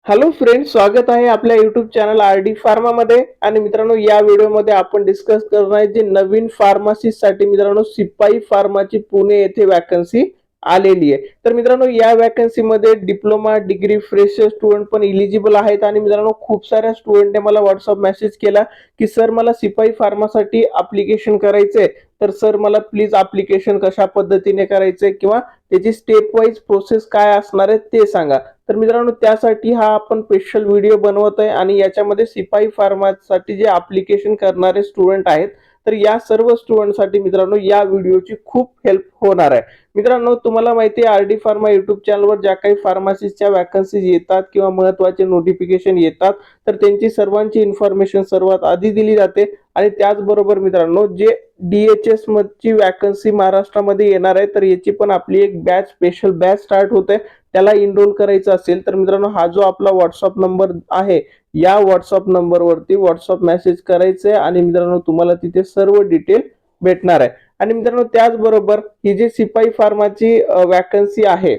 Hello friends, स्वागत आहे आपल्या युट्यूब चॅनल आर डी फार्मामध्ये. आणि मित्रांनो, या व्हिडिओमध्ये आपण डिस्कस करणार आहे जे नवीन फार्मसिस्टसाठी मित्रांनो सिपाई फार्माची पुणे येथे वॅकन्सी आलेली आहे. तर मित्रांनो, या वॅकन्सीमध्ये डिप्लोमा डिग्री फ्रेशर स्टुडंट पण इलिजिबल आहेत. आणि मित्रांनो, खूप साऱ्या स्टुडंटने मला व्हॉट्सअप मेसेज केला की सर मला सिपाई फार्मासाठी अप्लिकेशन करायचंय, तर सर मला प्लीज अप्लिकेशन कशा पद्धतीने करायचंय किंवा त्याची स्टेप वाईज प्रोसेस काय असणार आहे ते सांगा. तर मित्रांनो, त्यासाठी हा आपण स्पेशल व्हिडिओ बनवत आहे आणि याच्यामध्ये सिपाई फार्मासाठी जे अप्लिकेशन करणारे स्टुडंट आहेत, तर या सर्व स्टुडंटसाठी मित्रांनो या व्हिडिओची खूप हेल्प होणार आहे. मित्रांनो, तुम्हाला माहिती आहे आरडी फार्मा युट्यूब चॅनलवर ज्या काही फार्मसिस्टच्या वॅकन्सीज येतात किंवा महत्त्वाचे नोटिफिकेशन येतात, तर त्यांची सर्वांची इन्फॉर्मेशन सर्वात आधी दिली जाते. आणि त्याचबरोबर मित्रांनो, जे DHS ची वॅकन्सी महाराष्ट्रामध्ये येणार आहे, तर याची पण आपली एक बॅच स्पेशल बॅच स्टार्ट होते. त्याला इनरोल करायचं असेल तर मित्रांनो, हा जो आपला व्हॉट्सअप नंबर आहे, या व्हॉट्सअप नंबरवरती व्हॉट्सअप मेसेज करायचं आहे आणि मित्रांनो तुम्हाला तिथे सर्व डिटेल भेटणार आहे. आणि मित्रांनो, त्याचबरोबर ही जी सिपाई फार्माची वॅकन्सी आहे,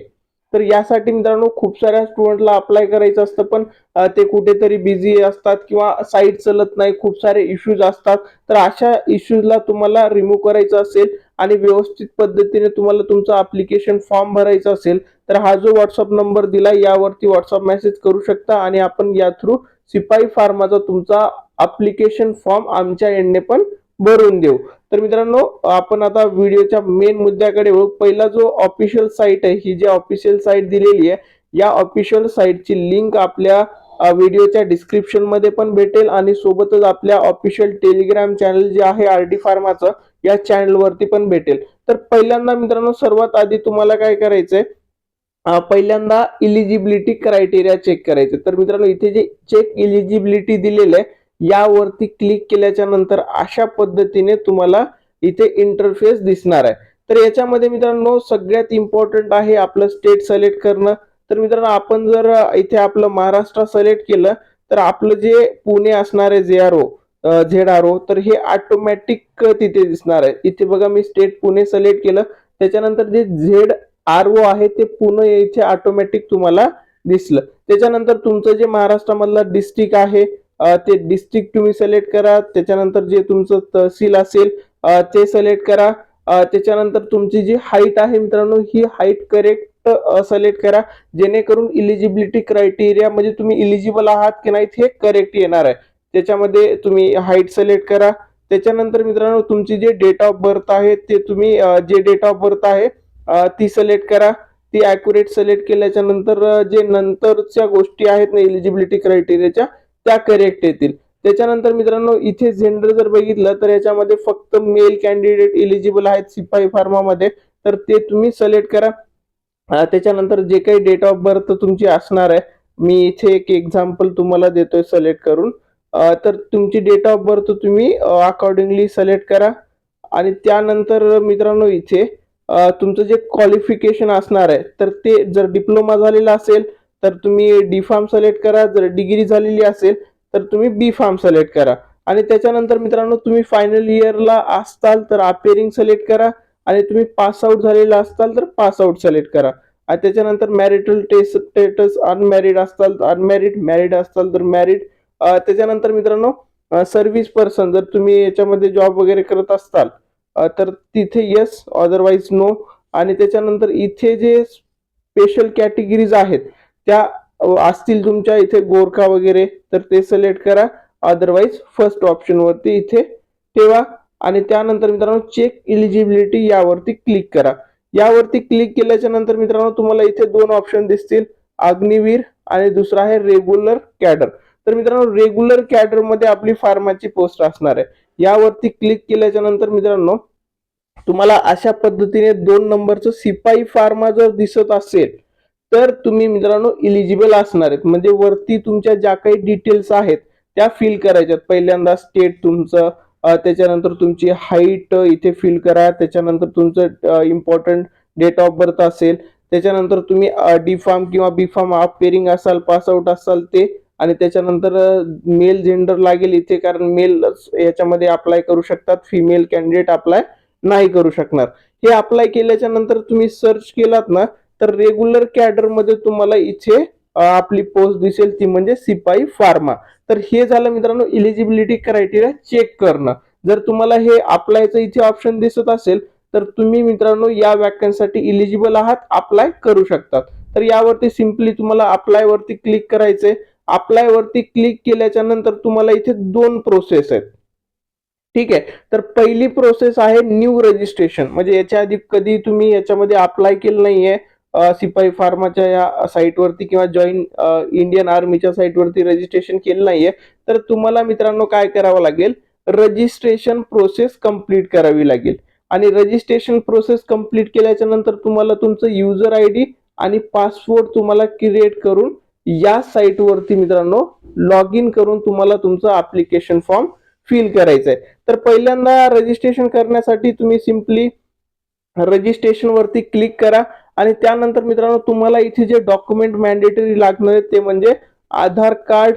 तर यासाठी मित्रांनो खूप साऱ्या स्टुडंटला अप्लाय करायचं असतं, पण ते कुठेतरी बिझी असतात किंवा साईट चालत नाही, खूप सारे इश्यूज असतात. तर अशा इश्यूजला तुम्हाला रिमूव्ह करायचं असेल आणि व्यवस्थित पद्धतीने तुम्हाला तुमचं अप्लिकेशन फॉर्म भरायचं असेल, तर हा जो व्हॉट्सअप नंबर दिला यावरती व्हॉट्सअप मेसेज करू शकता आणि आपण या थ्रू सिपाई फार्माचा तुमचा अप्लिकेशन फॉर्म आमच्या एंडने पण भरून देऊ. तर मित्रांनो, आपण आता व्हिडिओच्या मेन मुद्द्याकडे वळू. पहिला जो ऑफिशियल साईट आहे, ही जी ऑफिशियल साईट दिलेली आहे, या ऑफिशियल साईटची लिंक आपल्या व्हिडिओच्या डिस्क्रिप्शन मध्ये पण भेटेल आणि सोबतच आपल्या ऑफिशियल टेलिग्राम चॅनल जे आहे आरडी फार्माचं, या चॅनल वरती पण भेटेल. तर पहिल्यांदा मित्रांनो, सर्वात आधी तुम्हाला काय करायचंय, पहिल्यांदा इलिजिबिलिटी क्रायटेरिया चेक करायचे. तर मित्रांनो, इथे जे चेक इलिजिबिलिटी दिलेलं आहे यावरती क्लिक केल्याच्या नंतर अशा पद्धतीने तुम्हाला इथे इंटरफेस दिसणार आहे. तर याच्यामध्ये मित्रांनो सगळ्यात इम्पॉर्टंट आहे आपलं स्टेट सिलेक्ट करणं. तर मित्रांनो, आपण जर इथे आपलं महाराष्ट्र सिलेक्ट केलं, तर आपलं जे पुणे असणार आहे ZRO, तर हे ऑटोमॅटिक तिथे दिसणार आहे. इथे बघा, मी स्टेट पुणे सिलेक्ट केलं, त्याच्यानंतर जे ZRO आहे ते पुणे इथे ऑटोमॅटिक तुम्हाला दिसलं. त्याच्यानंतर तुमचं जे महाराष्ट्रामधला डिस्ट्रिक्ट आहे, ते डिस्ट्रिक्ट तुम्ही सिलेक्ट करा. त्याच्यानंतर जे तुमचं तहसील असेल ते सिलेक्ट करा. त्याच्यानंतर तुमची जी हाईट आहे मित्रांनो, ही हाईट करेक्ट सिलेक्ट करा, जेणेकरून इलिजिबिलिटी क्रायटेरिया म्हणजे तुम्ही इलिजिबल आहात की नाही हे करेक्ट येणार आहे. त्याच्यामध्ये तुम्ही हाईट सिलेक्ट करा. त्याच्यानंतर मित्रांनो, तुमची जे डेट ऑफ बर्थ आहे ते तुम्ही जे डेट ऑफ बर्थ आहे ती सिलेक्ट करा. ती ॲक्युरेट सिलेक्ट केल्याच्या नंतर जे नंतरच्या गोष्टी आहेत ना इलिजिबिलिटी क्रायटेरियाच्या, त्या करेक्ट येतील. त्याच्यानंतर मित्रांनो, इथे जेंडर जर बघितलं तर याच्यामध्ये फक्त मेल कॅन्डिडेट इलिजिबल आहेत सिपाई फार्मामध्ये, तर ते तुम्ही सिलेक्ट करा. त्याच्यानंतर जे काही डेट ऑफ बर्थ तुमची असणार आहे, मी इथे एक एक्झाम्पल तुम्हाला देतोय सिलेक्ट करून. तर तुमची डेट ऑफ बर्थ तुम्ही अकॉर्डिंगली सिलेक्ट करा. आणि त्यानंतर मित्रांनो, इथे तुमचं जे क्वालिफिकेशन असणार आहे, तर ते जर डिप्लोमा झालेला असेल तर तुम्ही डी फार्म सिलेक्ट करा. जर डिग्री झालेली असेल तर तुम्ही बी फार्म सिलेक्ट करा. आणि त्याच्यानंतर मित्रांनो, तुम्ही फायनल इयरला असताल तर अपेरिंग सिलेक्ट करा. आणि तुम्ही पास आउट झालेला असताल तर पास आउट सिलेक्ट करा. आणि त्याच्यानंतर मॅरिटल स्टेटस अनमॅरिड असताल तर अनमॅरिड, मॅरिड असताल तर मॅरिड. त्याच्यानंतर मित्रांनो, सर्व्हिस पर्सन जर तुम्ही याच्यामध्ये जॉब वगैरे करत असताल तर तिथे येस, अदरवाईज नो. आणि त्याच्यानंतर इथे जे स्पेशल कॅटेगरीज आहेत त्या असतील तुमच्या इथे गोरखा वगैरे, तर ते सिलेक्ट करा. अदरवाईज फर्स्ट ऑप्शन वरती इथे ठेवा. आणि त्यानंतर मित्रांनो, चेक इलिजिबिलिटी यावरती क्लिक करा. यावरती क्लिक केल्याच्या नंतर मित्रांनो, तुम्हाला इथे दोन ऑप्शन दिसतील, अग्निवीर आणि दुसरा आहे रेग्युलर कॅडर. तर मित्रांनो, रेग्युलर कॅडर मध्ये आपली फार्माची पोस्ट असणार आहे. यावरती क्लिक केल्याच्या नंतर मित्रांनो, तुम्हाला अशा पद्धतीने 2 नंबरचं सिपाई फार्मा जर दिसत असेल तर तुम्ही मित्रांनो इलिजिबल असणार आहेत. म्हणजे वरती तुमच्या ज्या काही डिटेल्स आहेत त्या फिल करायच्यात. पहिल्यांदा स्टेट तुमचं, त्याच्यानंतर तुमची हाईट इथे फिल करा. त्याच्यानंतर तुमचं इम्पॉर्टंट डेट ऑफ बर्थ असेल. त्याच्यानंतर तुम्ही डी फार्म किंवा बी फार्म अपेरिंग असाल, पास आउट असाल ते. आणि त्याच्यानंतर मेल जेंडर लागेल इथे, कारण मेल याच्यामध्ये अप्लाय करू शकतात, फिमेल कॅन्डिडेट अप्लाय नाही करू शकणार. हे अप्लाय केल्याच्या नंतर तुम्ही सर्च केलात ना, तर रेग्युलर कॅडर मध्ये तुम्हाला इथे आपली पोस्ट दिसेल ती म्हणजे सिपाई फार्मा. तर हे झालं मित्रांनो इलिजिबिलिटी क्रायटेरिया चेक करणं. जर तुम्हाला हे अप्लायचं इथे ऑप्शन दिसत असेल तर तुम्ही मित्रांनो या वॅकन्सीसाठी इलिजिबल आहात, अप्लाय करू शकतात. तर यावरती सिंपली तुम्हाला अप्लाय वरती क्लिक करायचंय. अप्लाय वरती क्लिक केल्याच्या नंतर तुम्हाला इथे दोन प्रोसेस आहेत. ठीक आहे. तर पहिली प्रोसेस आहे न्यू रजिस्ट्रेशन, म्हणजे याच्या आधी कधी तुम्ही याच्यामध्ये अप्लाय केलं नाहीये सिपाई फार्माच्या या साईटवरती किंवा जॉईन इंडियन आर्मीच्या साईटवरती रजिस्ट्रेशन केलं नाहीये, तर तुम्हाला मित्रांनो काय करावं लागेल, रजिस्ट्रेशन प्रोसेस कंप्लीट करावी लागेल. आणि रजिस्ट्रेशन प्रोसेस कंप्लीट केल्याच्या नंतर तुम्हाला तुमचं युजर आय डी आणि पासवर्ड तुम्हाला क्रिएट करून या साईटवरती मित्रांनो लॉग इन करून तुम्हाला तुमचं ऍप्लिकेशन फॉर्म फिल करायचं आहे. तर पहिल्यांदा रजिस्ट्रेशन करण्यासाठी तुम्ही सिंपली रजिस्ट्रेशन वरती क्लिक करा आणि त्यानंतर मित्रांनो तुम्हाला इथे जे डॉक्युमेंट मॅन्डेटरी लागणार आहे ते म्हणजे आधार कार्ड,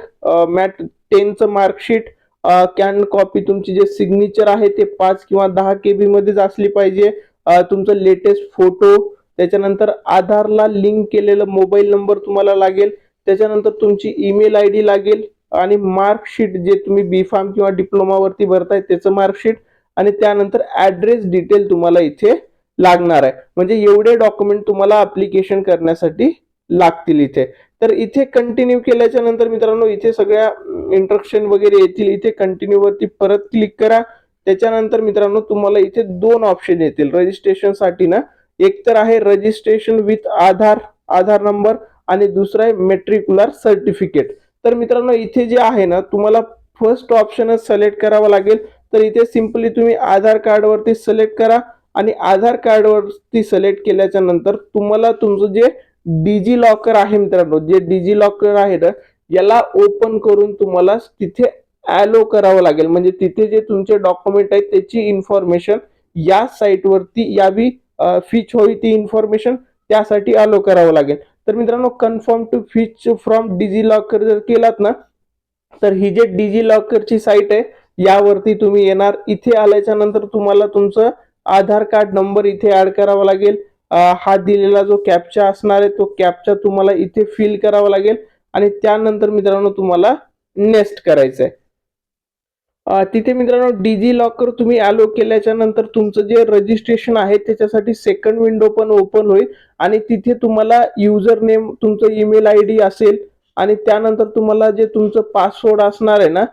10चं मार्कशीट, कॅन कॉपी, तुमची जे सिग्नेचर आहे ते 5 किंवा 10 KB मध्येच असली पाहिजे, तुमचं लेटेस्ट फोटो, त्याच्यानंतर आधारला लिंक केलेलं मोबाईल नंबर तुम्हाला लागेल, त्याच्यानंतर तुमची ईमेल आय डी लागेल आणि मार्कशीट जे तुम्ही बी फार्म किंवा डिप्लोमा वरती भरताय त्याचं मार्कशीट आणि त्यानंतर ऍड्रेस डिटेल तुम्हाला इथे लागणार आहे. म्हणजे एवढे डॉक्युमेंट तुम्हाला ऍप्लिकेशन करण्यासाठी लागतील इथे. तर इथे कंटिन्यू केल्याच्या नंतर मित्रांनो इथे सगळ्या इंस्ट्रक्शन वगैरे येतील. इथे कंटिन्यू वरती परत क्लिक करा. त्याच्यानंतर मित्रांनो तुम्हाला इथे दोन ऑप्शन येतील रजिस्ट्रेशन साठी ना. एक तर आहे रजिस्ट्रेशन विथ आधार नंबर आणि दुसरा आहे मेट्रिक्युलर सर्टिफिकेट. तर मित्रांनो इथे जे आहे ना तुम्हाला फर्स्ट ऑप्शनच सिलेक्ट करावा लागेल. तर इथे सिंपली तुम्ही आधार कार्ड वरती सिलेक्ट करा आणि आधार कार्ड वरती सिलेक्ट केल्याच्या नंतर तुम्हाला तुमचं जे डिजी लॉकर आहे मित्रांनो, जे डिजी लॉकर आहे ना याला ओपन करून तुम्हाला तिथे ॲलो करावं लागेल. म्हणजे तिथे जे तुमचे डॉक्युमेंट आहेत त्याची इन्फॉर्मेशन या साईट वरती यावी फिच होई ती इन्फॉर्मेशन त्यासाठी ॲलो करावं लागेल. तर मित्रांनो कन्फर्म टू फिच फ्रॉम डिजी लॉकर जर केलात ना तर ही जे डिजी लॉकरची साईट आहे यावरती तुम्ही येणार. इथे आल्याच्या नंतर तुम्हाला तुमचं आधार कार्ड नंबर इथे ऍड करावा लागेल. हा दिलेला जो कॅप्चा असणार आहे तो कॅप्चा तुम्हाला इथे फिल करावा लागेल आणि त्यानंतर मित्रांनो तुम्हाला नेक्स्ट करायचं आहे. तिथे मित्रांनो डिजी लॉकर तुम्ही ॲलो केल्याच्या नंतर तुमचं जे रजिस्ट्रेशन आहे त्याच्यासाठी सेकंड विंडो पण ओपन होईल आणि तिथे तुम्हाला युजर नेम, तुमचं ईमेल आय डी असेल आणि त्यानंतर तुम्हाला जे तुमचं पासवर्ड असणार आहे ना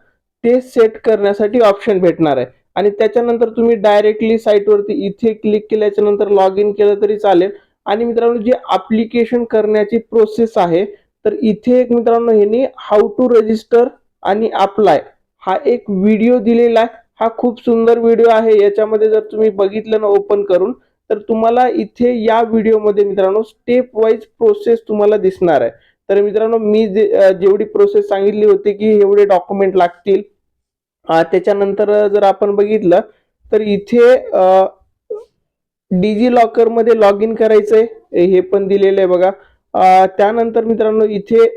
ते सेट करण्यासाठी ऑप्शन भेटणार आहे. आणि त्याच्यानंतर तुम्ही डायरेक्टली साईटवरती इथे क्लिक केल्याच्या नंतर लॉग इन केलं तरी चालेल. आणि मित्रांनो जे ऍप्लिकेशन करण्याची प्रोसेस आहे तर इथे एक मित्रांनो ह्यांनी हाऊ टू रजिस्टर आणि अप्लाय हा एक व्हिडिओ दिलेला आहे. हा खूप सुंदर व्हिडिओ आहे. याच्यामध्ये जर तुम्ही बघितलं ना ओपन करून तर तुम्हाला इथे या व्हिडिओमध्ये मित्रांनो स्टेप वाईज प्रोसेस तुम्हाला दिसणार आहे. तर मित्रांनो मी जेवढी प्रोसेस सांगितली होती की एवढे डॉक्युमेंट लागतील, त्याच्यानंतर जर आपण बघितलं तर इथे डिजी लॉकर मध्ये लॉग इन करायचंय, हे पण दिलेलं आहे बघा. त्यानंतर मित्रांनो इथे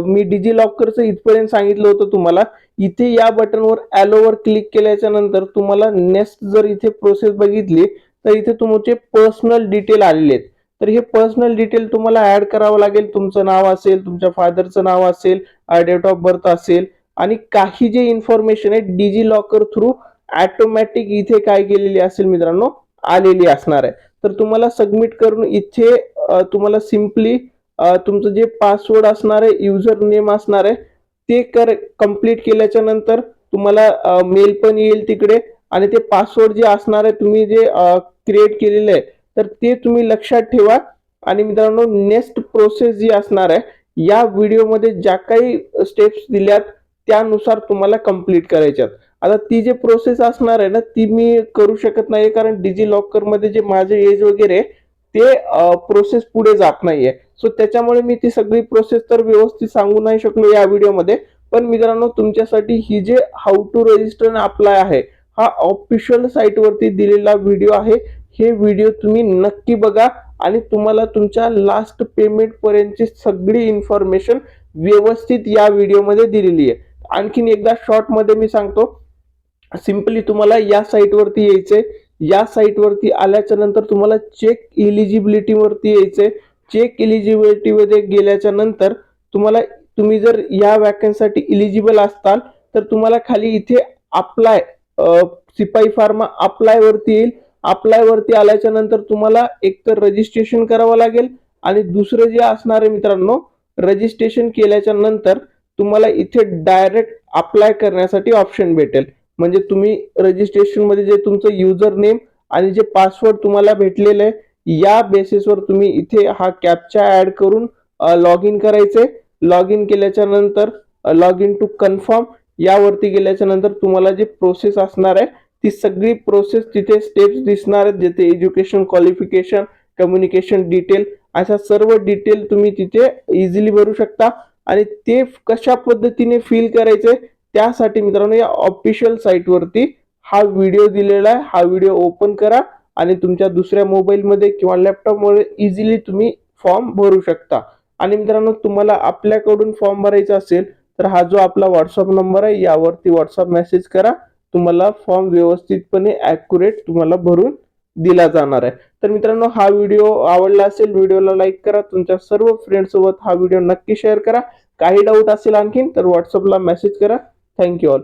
मी डिजी लॉकरचं इथपर्यंत सांगितलं होतं तुम्हाला. इथे या बटनवर ॲलोवर क्लिक केल्याच्या नंतर तुम्हाला नेक्स्ट जर इथे प्रोसेस बघितली तर इथे तुमचे पर्सनल डिटेल आलेले आहेत. तर हे पर्सनल डिटेल तुम्हाला ऍड करावं लागेल. तुमचं नाव असेल, तुमच्या फादरचं नाव असेल, डेट ऑफ बर्थ असेल आणि काही जे इन्फॉर्मेशन आहे डिजी लॉकर थ्रू ऑटोमॅटिक इथे काय केलेली असेल मित्रांनो आलेली असणार आहे. तर तुम्हाला सबमिट करून इथे तुम्हाला सिंपली तुमचं जे पासवर्ड असणार आहे, युजर नेम असणार आहे ते कंप्लीट केल्याच्या नंतर तुम्हाला मेल पण येईल तिकडे आणि ते पासवर्ड जे असणार आहे तुम्ही जे क्रिएट केलेलं आहे तर ते तुम्ही लक्षात ठेवा. आणि मित्रांनो नेक्स्ट प्रोसेस जी असणार आहे या व्हिडिओमध्ये ज्या काही स्टेप्स दिल्यात त्यानुसार तुम्हाला कंप्लीट करायच्यात. आता ती जे प्रोसेस असणार आहे ना ती मी करू शकत नाही कारण डिजी लॉकर मध्ये जे माझे एज वगैरे ते प्रोसेस पुढे जात नाहीये. सो त्याच्यामुळे मी ती सगळी प्रोसेस तर व्यवस्थित सांगू नाही शकलो या व्हिडिओमध्ये. पण मित्रांनो तुमच्यासाठी ही जे how to register and apply आहे हा ऑफिशियल साईट वरती दिलेला व्हिडिओ आहे. हे व्हिडिओ तुम्ही नक्की बघा आणि तुम्हाला तुमच्या लास्ट पेमेंट पर्यंतची सगळी इन्फॉर्मेशन व्यवस्थित या व्हिडिओमध्ये दिलेली आहे. आणखीन एकदा शॉर्ट मध्ये मी सांगतो, सिंपली तुम्हाला या साईट वरती यायचंय. या साईट वरती आल्याच्या नंतर तुम्हाला चेक इलिजिबिलिटी वरती यायचंय. चेक इलिजिबिलिटी मध्ये गेल्याच्या नंतर तुम्ही जर या वॅकन्सीसाठी इलिजिबल असताल तर तुम्हाला खाली इथे अप्लाय सिपाई फार्मा अप्लाय वरती येईल. अप्लाय वरती आल्याच्या नंतर तुम्हाला एक तर रजिस्ट्रेशन करावं लागेल आणि दुसरं जे असणार आहे मित्रांनो, रजिस्ट्रेशन केल्याच्या नंतर तुम्हाला इथे डायरेक्ट अप्लाय करण्यासाठी ऑप्शन भेटेल. म्हणजे तुम्ही रजिस्ट्रेशन मध्ये जे तुमचं युजर नेम आणि जे पासवर्ड तुम्हाला भेटलेलं आहे या बेसिसवर तुम्ही इथे हा कॅप्चा ऍड करून लॉग इन करायचे. लॉग इन केल्याच्या नंतर लॉग इन टू कन्फर्म यावरती गेल्याच्या नंतर तुम्हाला जी प्रोसेस असणार आहे ती सगळी प्रोसेस तिथे स्टेप्स दिसणार आहेत, जिथे एज्युकेशन क्वालिफिकेशन, कम्युनिकेशन डिटेल अशा सर्व डिटेल तुम्ही तिथे इझिली भरू शकता. आणि ते कशा पद्धतीने फिल करायचे त्यासाठी मित्रांनो या ऑफिशियल साईट वरती हा व्हिडिओ दिलेला आहे. हा व्हिडिओ ओपन करा आणि तुमच्या दुसऱ्या मोबाईलमध्ये किंवा लॅपटॉपमध्ये इझिली तुम्ही फॉर्म भरू शकता. आणि मित्रांनो तुम्हाला आपल्याकडून फॉर्म भरायचा असेल तर हा जो आपला व्हॉट्सअप नंबर आहे यावरती व्हॉट्सअप मेसेज करा. तुम्हाला फॉर्म व्यवस्थितपणे ॲक्युरेट तुम्हाला भरून दिला जाणार आहे. तर मित्रांनो हा व्हिडिओ आवडला असेल व्हिडिओला लाईक करा. तुमच्या सर्व फ्रेंड सोबत हा व्हिडिओ नक्की शेअर करा. काही डाऊट असेल आणखीन तर व्हॉट्सअपला मेसेज करा. Thank you all.